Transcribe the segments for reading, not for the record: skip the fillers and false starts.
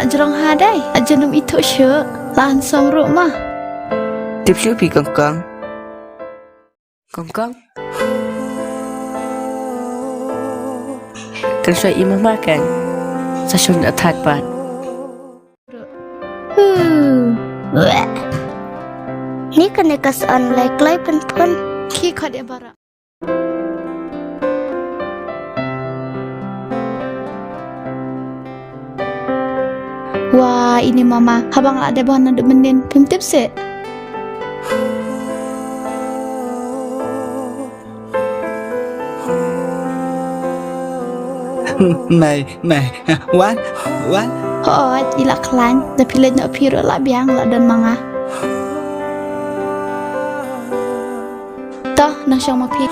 Jong I đây, Jong itu syuk, lahan song rumah. Tiếp xúc bị con. Kan suai imam makan. Sasyon đã thật bạn. Ni kan nekas like pun. Ki kau dia bara. Wah, ini mama. Habang ada bahan nak menin. Pimtip sih. Mei, WAN'N. Oh, ilak kelan. Tapi lain nak piru lah biang lah dan manga. Toh, nak syang mapi.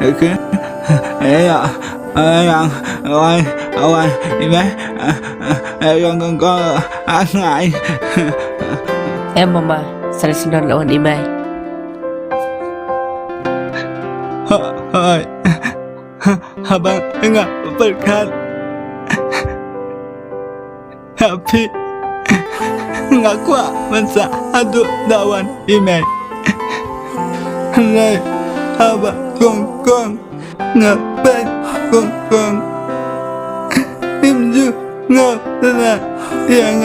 Okay. Ôi, đi bé, con ngại. Em mama, saya sinon lawan imai. Ôi, abang enggak berkat. Tapi enggak kuat masa aduk dawan imai. Này, abang con ngapain con im ju ngapa yang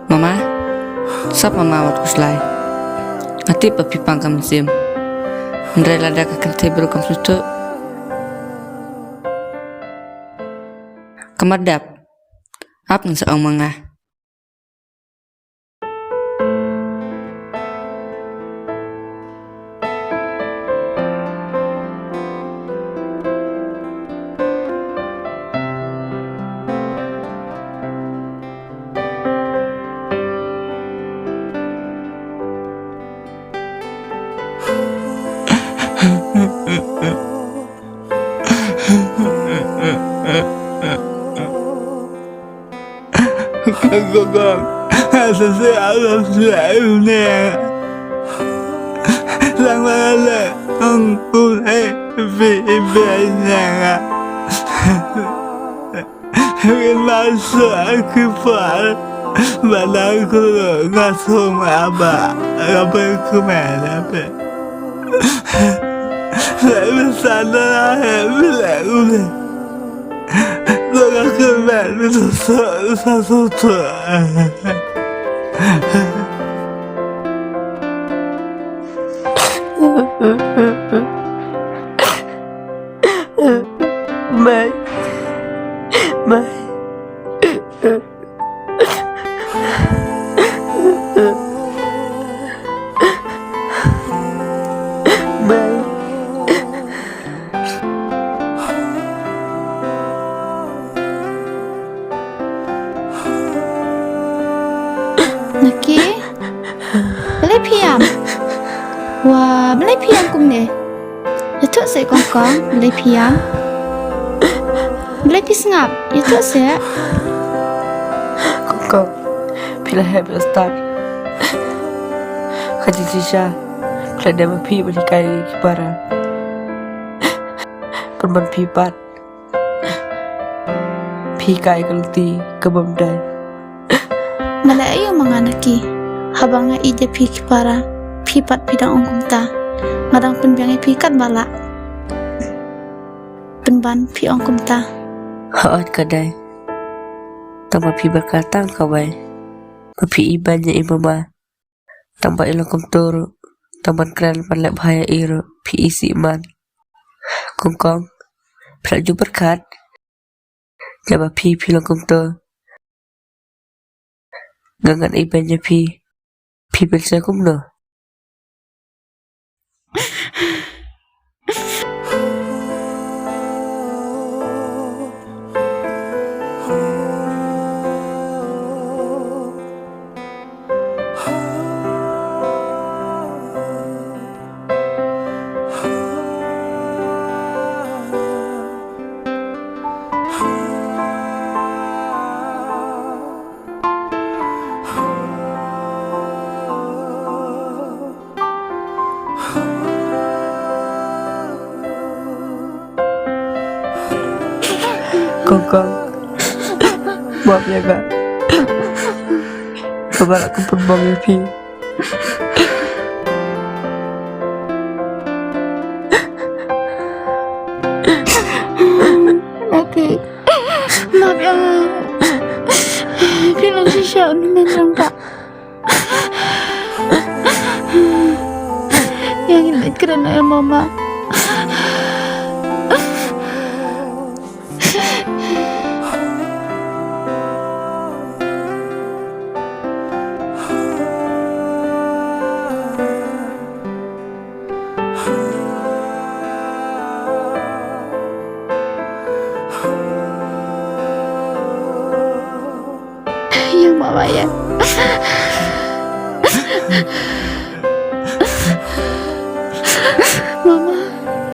Mama, sab mama wat KhuBlei. Ati papi pangkam sim. Ndrai lada ka kan tebro kam suto. Kemadap. Ap ng saong mga. con sẽ nè rằng là ông KhuBlei về nhà vì mà sợ khi phải và đang cứ ngã xuống bà bên mẹ đó bé lại bên sàn đó bên lại luôn tôi đã cứ mẹ bên sợ sao sợ Mei Naki, boleh piam. Wah, boleh piam kum ni. Itu saya kongkong, boleh piam. Boleh pi sengap, itu saya. Kongkong, bila heb start. Khasi sisa, kalau dia mapi berikai kipara. Perban pipat. Pikai kelti kebamdai. Malay ayo manganaki. Habang nga ija pi kipara, pipat pidang ongkum ta. Ngadang penbiangi pikat bala. Penban pi ongkum ta. Haat kadai. Tang mapi berkatang kawai. Mapi ibannya imama. Tang ba ilang kumturu. Tang ban keren panlep haya iro. Pi isi iman. Kongkong. Pelaju berkat. Jaba pi pilang kumturu. Gangan ibannya pi. Pi belsa kumno. Kong. Maaf ya kak. Kabar aku pun bang Pi. Oke. Maaf ya. Bilang si Shym lang kak. Yang ini keren ya mama. Yang mama ya. Mama.